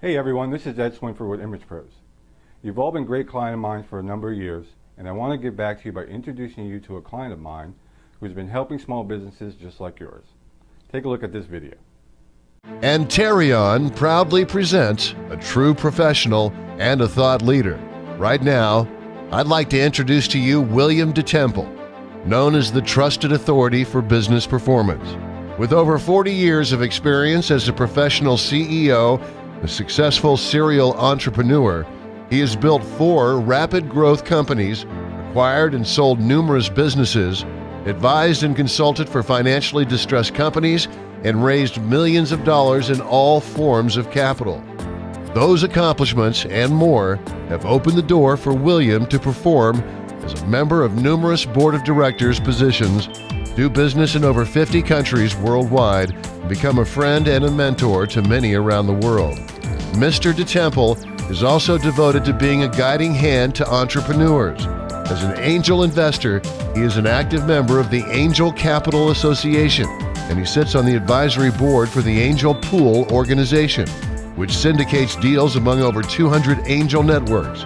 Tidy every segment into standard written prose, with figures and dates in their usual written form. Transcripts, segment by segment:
Hey everyone, this is Ed Swninford with Image Pros. You've all been great client of mine for a number of years, and I want to give back to you by introducing you to a client of mine who's been helping small businesses just like yours. Take a look at this video. And Terrion proudly presents a true professional and a thought leader. Right now, I'd like to introduce to you William DeTemple, known as the trusted authority for business performance. With over 40 years of experience as a professional CEO, a successful serial entrepreneur, he has built 4 rapid growth companies, acquired and sold numerous businesses, advised and consulted for financially distressed companies, and raised millions of dollars in all forms of capital. Those accomplishments and more have opened the door for William to perform as a member of numerous board of directors positions, do business in over 50 countries worldwide, and become a friend and a mentor to many around the world. Mr. DeTemple is also devoted to being a guiding hand to entrepreneurs. As an angel investor, he is an active member of the Angel Capital Association, and he sits on the advisory board for the Angel Pool organization, which syndicates deals among over 200 angel networks.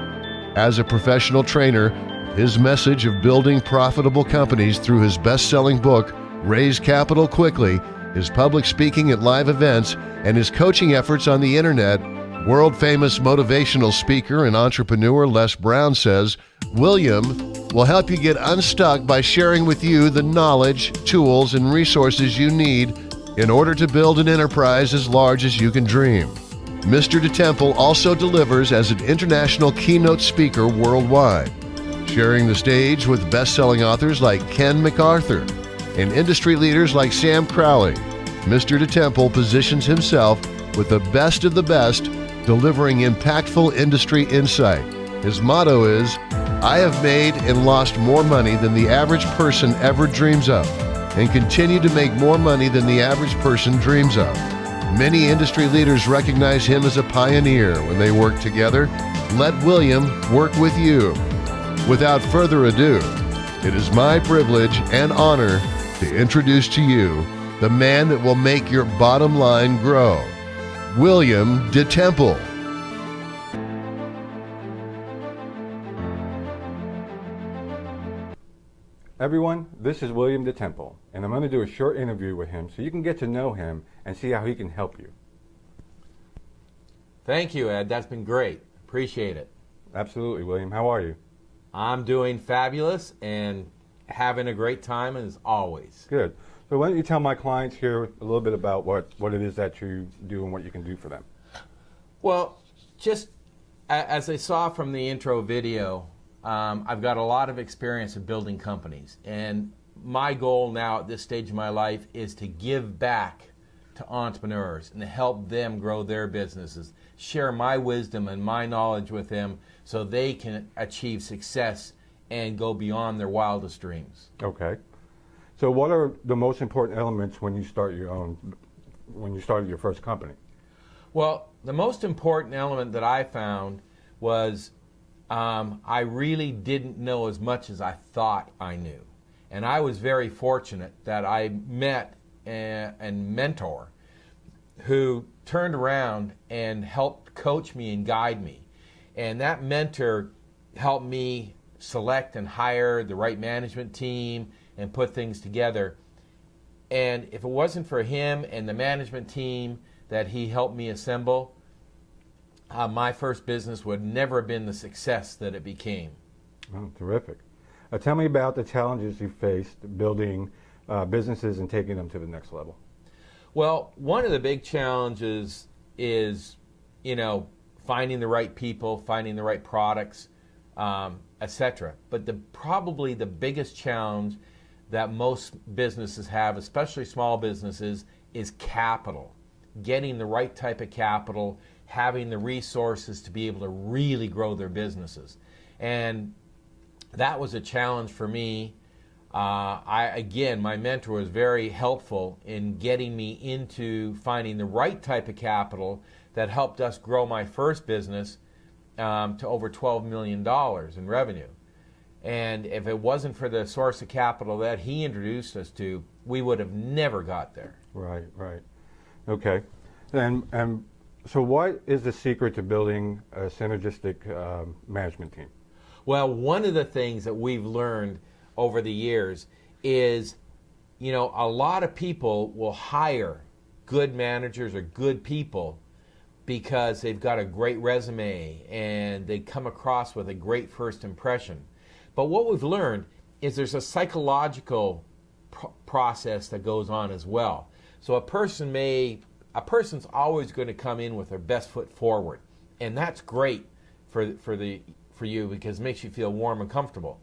As a professional trainer, his message of building profitable companies through his best-selling book, Raise Capital Quickly, his public speaking at live events, and his coaching efforts on the internet, world-famous motivational speaker and entrepreneur Les Brown says, William will help you get unstuck by sharing with you the knowledge, tools, and resources you need in order to build an enterprise as large as you can dream. Mr. DeTemple also delivers as an international keynote speaker worldwide, sharing the stage with best-selling authors like Ken MacArthur and industry leaders like Sam Crowley. Mr. DeTemple positions himself with the best of the best, delivering impactful industry insight. His motto is, I have made and lost more money than the average person ever dreams of, and continue to make more money than the average person dreams of. Many industry leaders recognize him as a pioneer when they work together. Let William work with you. Without further ado, it is my privilege and honor to introduce to you the man that will make your bottom line grow, William DeTemple. Everyone, this is William DeTemple, and I'm going to do a short interview with him so you can get to know him and see how he can help you. Thank you, Ed. That's been great. Appreciate it. Absolutely, William. How are you? I'm doing fabulous and having a great time as always. Good. So why don't you tell my clients here a little bit about what it is that you do and what you can do for them? Well, just as I saw from the intro video, I've got a lot of experience in building companies. And my goal now at this stage of my life is to give back to entrepreneurs and to help them grow their businesses, share my wisdom and my knowledge with them so they can achieve success and go beyond their wildest dreams. Okay. So what are the most important elements when you started your first company? Well, the most important element that I found was I really didn't know as much as I thought I knew. And I was very fortunate that I met a mentor who turned around and helped coach me and guide me. And that mentor helped me select and hire the right management team and put things together. And if it wasn't for him and the management team that he helped me assemble, my first business would never have been the success that it became. Oh, terrific. Tell me about the challenges you faced building businesses and taking them to the next level. Well, one of the big challenges is, finding the right people, finding the right products, etc. But probably the biggest challenge that most businesses have, especially small businesses, is capital. Getting the right type of capital, having the resources to be able to really grow their businesses. And that was a challenge for me. My mentor was very helpful in getting me into finding the right type of capital that helped us grow my first business to over $12 million in revenue. And if it wasn't for the source of capital that he introduced us to, we would have never got there. Right, right. Okay. And So what is the secret to building a synergistic management team? Well, one of the things that we've learned over the years is, a lot of people will hire good managers or good people because they've got a great resume and they come across with a great first impression. But what we've learned is there's a psychological process that goes on as well. So a person's always going to come in with their best foot forward, and that's great for you because it makes you feel warm and comfortable.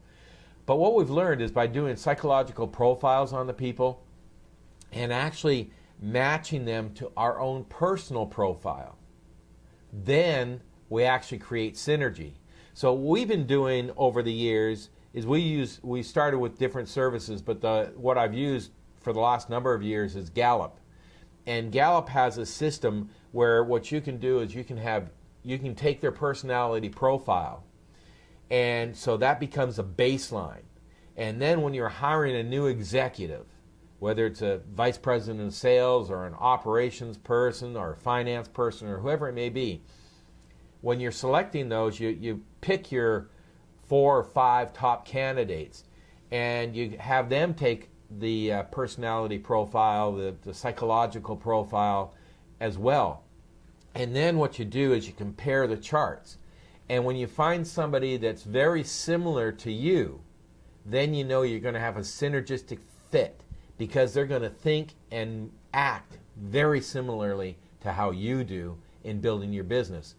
But what we've learned is by doing psychological profiles on the people and actually matching them to our own personal profile, then we actually create synergy. So what we've been doing over the years is we started with different services, but what I've used for the last number of years is Gallup. And Gallup has a system where what you can do is you can take their personality profile, and so that becomes a baseline. And then when you're hiring a new executive, whether it's a vice president of sales or an operations person or a finance person or whoever it may be, when you're selecting those, you pick your 4 or 5 top candidates, and you have them take the personality profile, the psychological profile as well. And then what you do is you compare the charts. And when you find somebody that's very similar to you, then you know you're going to have a synergistic fit because they're going to think and act very similarly to how you do in building your business.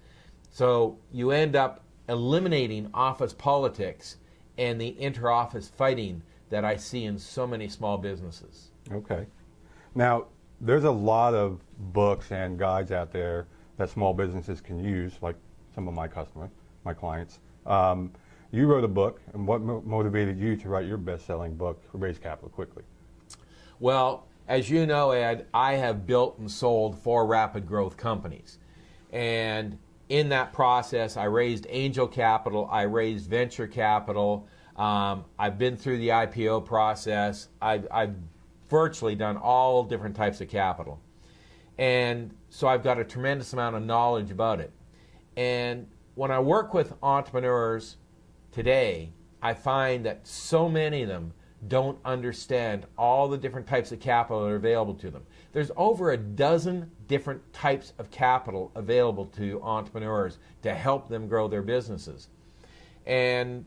So you end up eliminating office politics and the inter-office fighting that I see in so many small businesses. Okay. Now, there's a lot of books and guides out there that small businesses can use, like some of my clients. You wrote a book, and what motivated you to write your best-selling book, Raise Capital Quickly? Well, as you know, Ed, I have built and sold 4 rapid growth companies. And in that process, I raised angel capital, I raised venture capital, I've been through the IPO process, I've virtually done all different types of capital. And so I've got a tremendous amount of knowledge about it. And when I work with entrepreneurs today, I find that so many of them don't understand all the different types of capital that are available to them. There's over a dozen different types of capital available to entrepreneurs to help them grow their businesses. And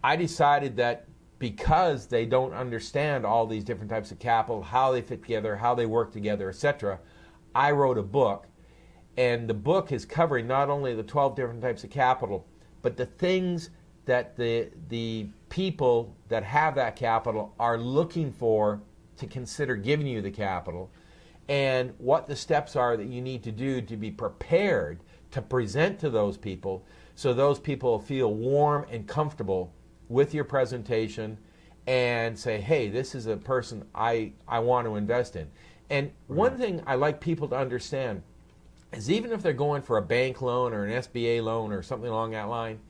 I decided that because they don't understand all these different types of capital, how they fit together, how they work together, etc., I wrote a book. And the book is covering not only the 12 different types of capital, but the things that the people that have that capital are looking for to consider giving you the capital, and what the steps are that you need to do to be prepared to present to those people so those people feel warm and comfortable with your presentation and say, hey, this is a person I want to invest in. And one thing I like people to understand is even if they're going for a bank loan or an SBA loan or something along that line,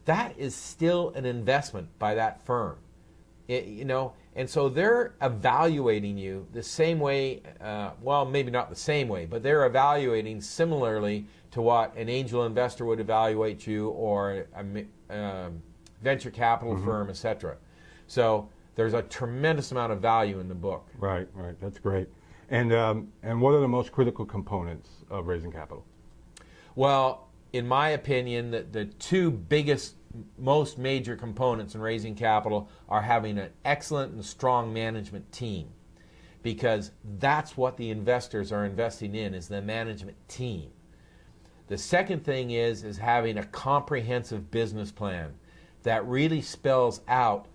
that is still an investment by that firm. And so they're evaluating you the same way, well, maybe not the same way, but they're evaluating similarly to what an angel investor would evaluate you or a venture capital firm, etc. So there's a tremendous amount of value in the book. Right, that's great. And what are the most critical components of raising capital? Well, in my opinion, the 2 biggest, most major components in raising capital are having an excellent and strong management team, because that's what the investors are investing in, is the management team. The second thing is having a comprehensive business plan that really spells out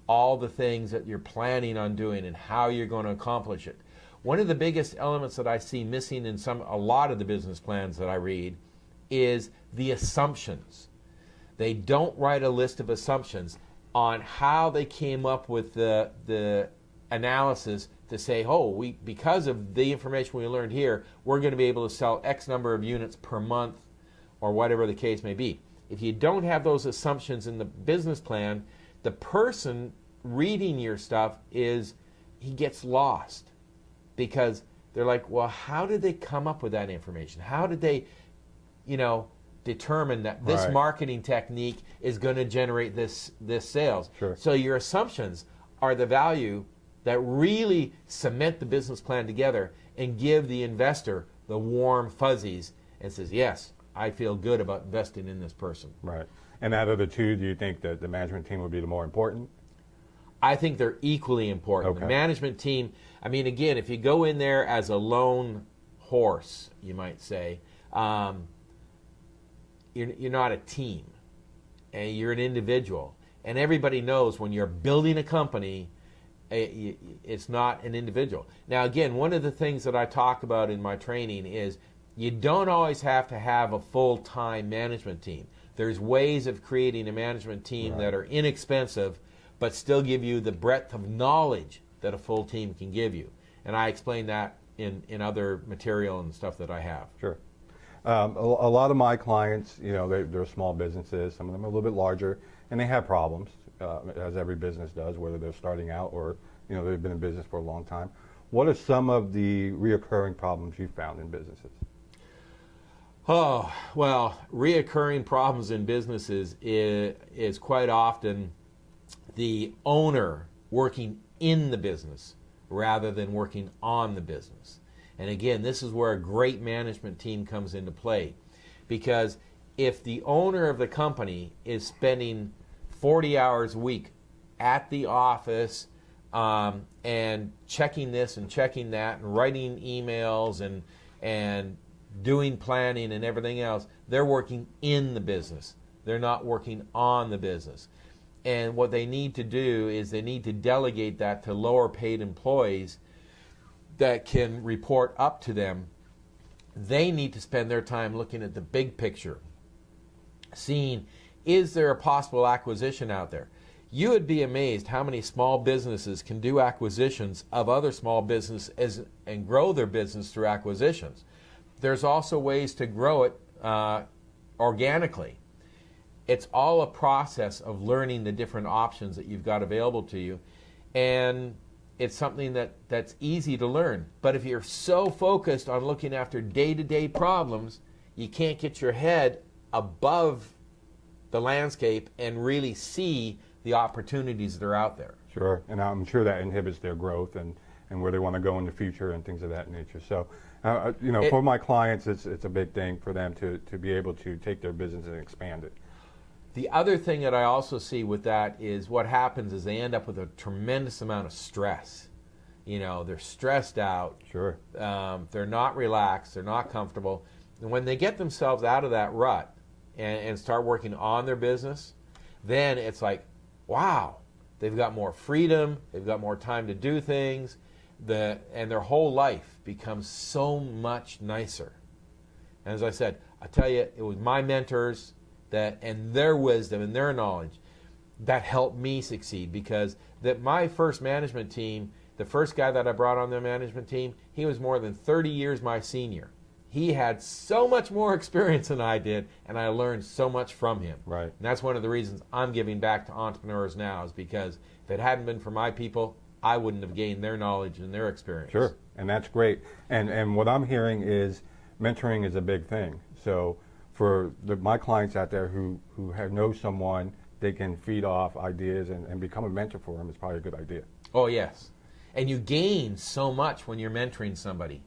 all the things that you're planning on doing and how you're going to accomplish it. One of the biggest elements that I see missing in a lot of the business plans that I read is the assumptions. They don't write a list of assumptions on how they came up with the analysis to say, oh, because of the information we learned here, we're going to be able to sell X number of units per month or whatever the case may be. If you don't have those assumptions in the business plan, the person reading your stuff he gets lost, because they're like, well, how did they come up with that information? How did they, determine that this Right. marketing technique is going to generate this sales? Sure. So your assumptions are the value that really cement the business plan together and give the investor the warm fuzzies and says, yes, I feel good about investing in this person. Right. And out of the two, do you think that the management team would be the more important? I think they're equally important. Okay. The management team, I mean, again, if you go in there as a lone horse, you might say, you're not a team, and you're an individual. And everybody knows when you're building a company, it's not an individual. Now, again, one of the things that I talk about in my training is you don't always have to have a full-time management team. There's ways of creating a management team Right. that are inexpensive, but still give you the breadth of knowledge that a full team can give you. And I explain that in other material and stuff that I have. Sure. A lot of my clients, they're small businesses. Some of them are a little bit larger, and they have problems, as every business does, whether they're starting out or they've been in business for a long time. What are some of the reoccurring problems you found in businesses? Oh, well, reoccurring problems in businesses is quite often the owner working in the business rather than working on the business. And again, this is where a great management team comes into play, because if the owner of the company is spending 40 hours a week at the office and checking this and checking that and writing emails and doing planning and everything else, they're working in the business. They're not working on the business. And what they need to do is they need to delegate that to lower paid employees that can report up to them. They need to spend their time looking at the big picture, seeing, is there a possible acquisition out there? You would be amazed how many small businesses can do acquisitions of other small businesses and grow their business through acquisitions. There's also ways to grow it organically. It's all a process of learning the different options that you've got available to you, and it's something that's easy to learn. But if you're so focused on looking after day-to-day problems, you can't get your head above the landscape and really see the opportunities that are out there. Sure, and I'm sure that inhibits their growth and where they want to go in the future and things of that nature. So, for my clients, it's a big thing for them to be able to take their business and expand it. The other thing that I also see with that is what happens is they end up with a tremendous amount of stress. They're stressed out. Sure. They're not relaxed. They're not comfortable. And when they get themselves out of that rut and start working on their business, then it's like, wow, they've got more freedom. They've got more time to do things. And their whole life becomes so much nicer. And as I said, I tell you, it was my mentors and their wisdom and their knowledge that helped me succeed, because my first management team, the first guy that I brought on the management team, he was more than 30 years my senior. He had so much more experience than I did, and I learned so much from him. Right. And that's one of the reasons I'm giving back to entrepreneurs now, is because if it hadn't been for my people, I wouldn't have gained their knowledge and their experience. Sure, and that's great. And what I'm hearing is mentoring is a big thing. So for my clients out there who know someone they can feed off ideas and become a mentor for them, is probably a good idea. Oh, yes. And you gain so much when you're mentoring somebody.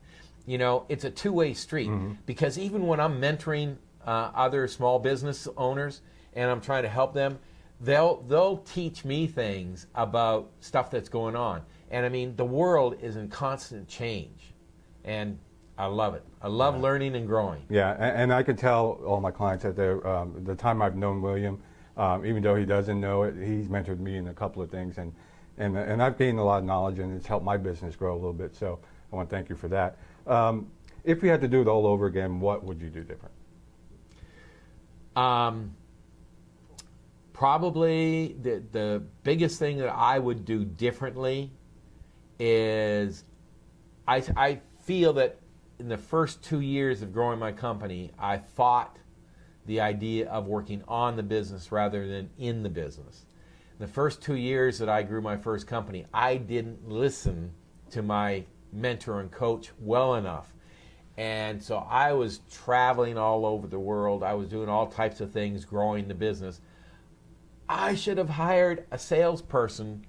It's a two-way street, because even when I'm mentoring other small business owners and I'm trying to help them, they'll teach me things about stuff that's going on. And I mean, the world is in constant change, and I love it. I love learning and growing. Yeah, and I can tell all my clients that the time I've known William, even though he doesn't know it, he's mentored me in a couple of things, and I've gained a lot of knowledge, and it's helped my business grow a little bit. So I want to thank you for that. If you had to do it all over again, what would you do different? Probably the biggest thing that I would do differently is I feel that in the first 2 years of growing my company, I fought the idea of working on the business rather than in the business. In the first 2 years that I grew my first company, I didn't listen to my mentor and coach well enough. And so I was traveling all over the world. I was doing all types of things, growing the business. I should have hired a salesperson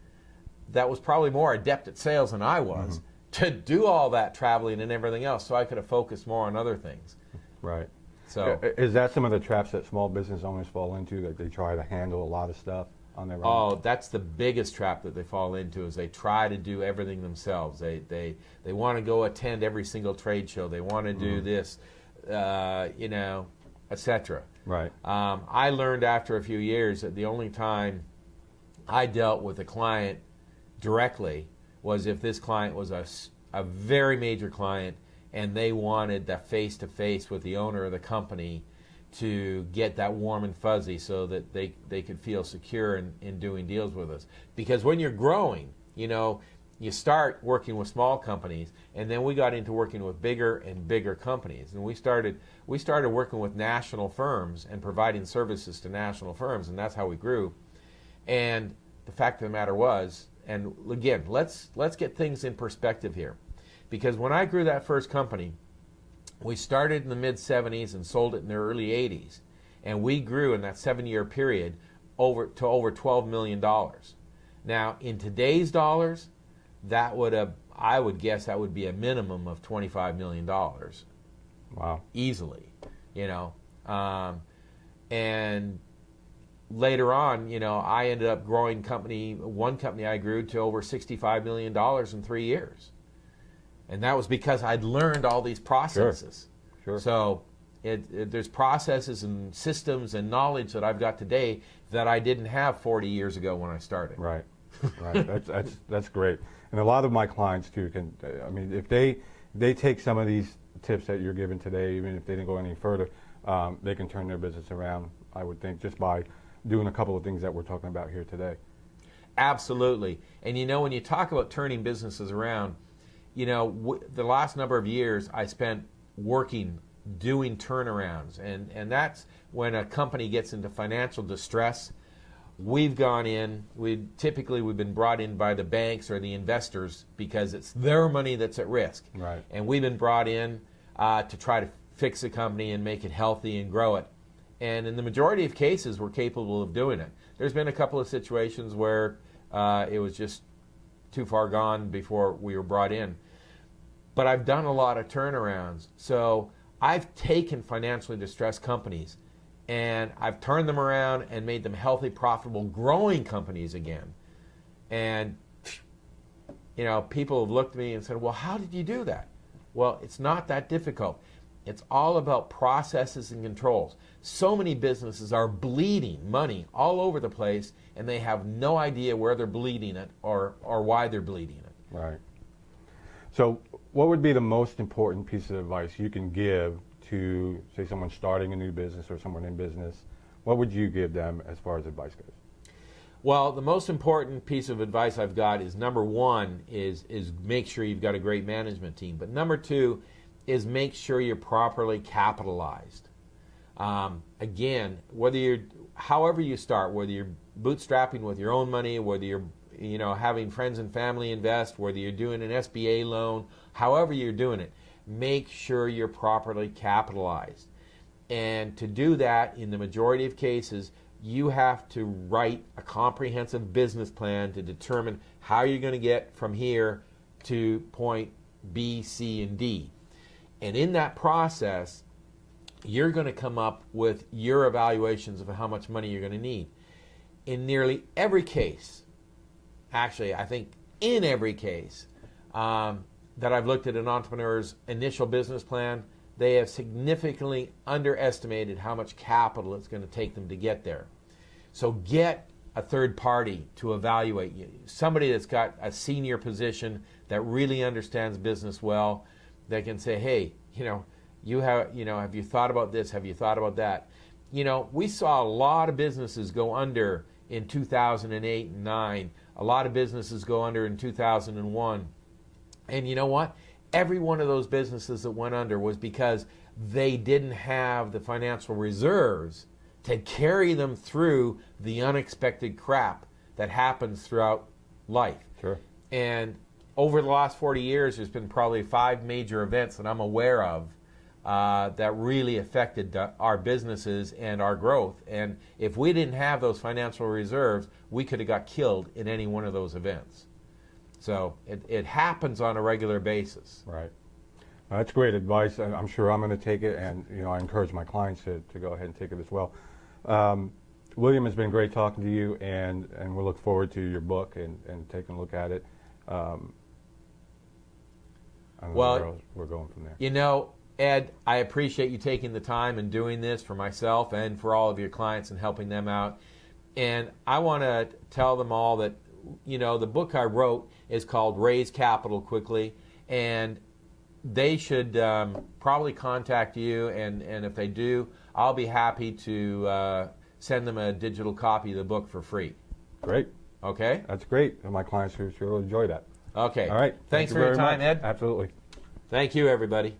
that was probably more adept at sales than I was to do all that traveling and everything else, so I could have focused more on other things. Right. So is that some of the traps that small business owners fall into, that they try to handle a lot of stuff on their own? Oh, that's the biggest trap that they fall into, is they try to do everything themselves. They want to go attend every single trade show. They want to do this, etc. Right. I learned after a few years that the only time I dealt with a client directly was if this client was a very major client and they wanted that face-to-face with the owner of the company to get that warm and fuzzy so that they could feel secure in doing deals with us. Because when you're growing, you start working with small companies, and then we got into working with bigger and bigger companies. And we started working with national firms and providing services to national firms, and that's how we grew. And the fact of the matter was, and again, let's get things in perspective here. Because when I grew that first company, we started in the mid-'70s and sold it in the early '80s. And we grew in that 7-year period to over $12 million. Now, in today's dollars, I would guess that would be a minimum of $25 million. Wow. Easily, and later on, I ended up growing one company I grew to over $65 million in 3 years. And that was because I'd learned all these processes. Sure. So there's processes and systems and knowledge that I've got today that I didn't have 40 years ago when I started. Right. Right. That's great. And a lot of my clients too if they take some of these tips that you're giving today, even if they didn't go any further, they can turn their business around, I would think, just by doing a couple of things that we're talking about here today. Absolutely. And when you talk about turning businesses around, the last number of years I spent doing turnarounds, and that's when a company gets into financial distress. We've gone in, we've been brought in by the banks or the investors because it's their money that's at risk. Right. And we've been brought in to try to fix the company and make it healthy and grow it. And in the majority of cases, we're capable of doing it. There's been a couple of situations where it was just too far gone before we were brought in. But I've done a lot of turnarounds. So I've taken financially distressed companies and I've turned them around and made them healthy, profitable, growing companies again. And, people have looked at me and said, well, how did you do that? Well, it's not that difficult. It's all about processes and controls. So many businesses are bleeding money all over the place, and they have no idea where they're bleeding it or why they're bleeding it. Right. So what would be the most important piece of advice you can give to, say, someone starting a new business or someone in business? What would you give them as far as advice goes? Well, the most important piece of advice I've got is, number one, is make sure you've got a great management team. But number two is make sure you're properly capitalized. Again, however you start, whether you're bootstrapping with your own money, whether you're having friends and family invest, whether you're doing an SBA loan, however you're doing it, make sure you're properly capitalized. And to do that, in the majority of cases, you have to write a comprehensive business plan to determine how you're going to get from here to point B, C, and D. And in that process, you're going to come up with your evaluations of how much money you're going to need. In nearly every case, actually, I think in every case that I've looked at an entrepreneur's initial business plan, they have significantly underestimated how much capital it's going to take them to get there. So get a third party to evaluate you, somebody that's got a senior position that really understands business well, that can say, hey, have you thought about this? Have you thought about that? We saw a lot of businesses go under in 2008 and 9. A lot of businesses go under in 2001. And you know what? Every one of those businesses that went under was because they didn't have the financial reserves to carry them through the unexpected crap that happens throughout life. Sure. And over the last 40 years, there's been probably 5 major events that I'm aware of that really affected our businesses and our growth. And if we didn't have those financial reserves, we could have got killed in any one of those events. So it happens on a regular basis. Right. That's great advice. I'm sure I'm going to take it, and I encourage my clients to go ahead and take it as well. William, it's been great talking to you, and we look forward to your book and taking a look at it. I don't know where else we're going from there. Ed, I appreciate you taking the time and doing this for myself and for all of your clients and helping them out. And I want to tell them all that, the book I wrote is called Raise Capital Quickly, and they should probably contact you, and if they do, I'll be happy to send them a digital copy of the book for free. Great. Okay? That's great. And my clients will enjoy that. Okay. All right. Thanks for your time, much. Ed. Absolutely. Thank you, everybody.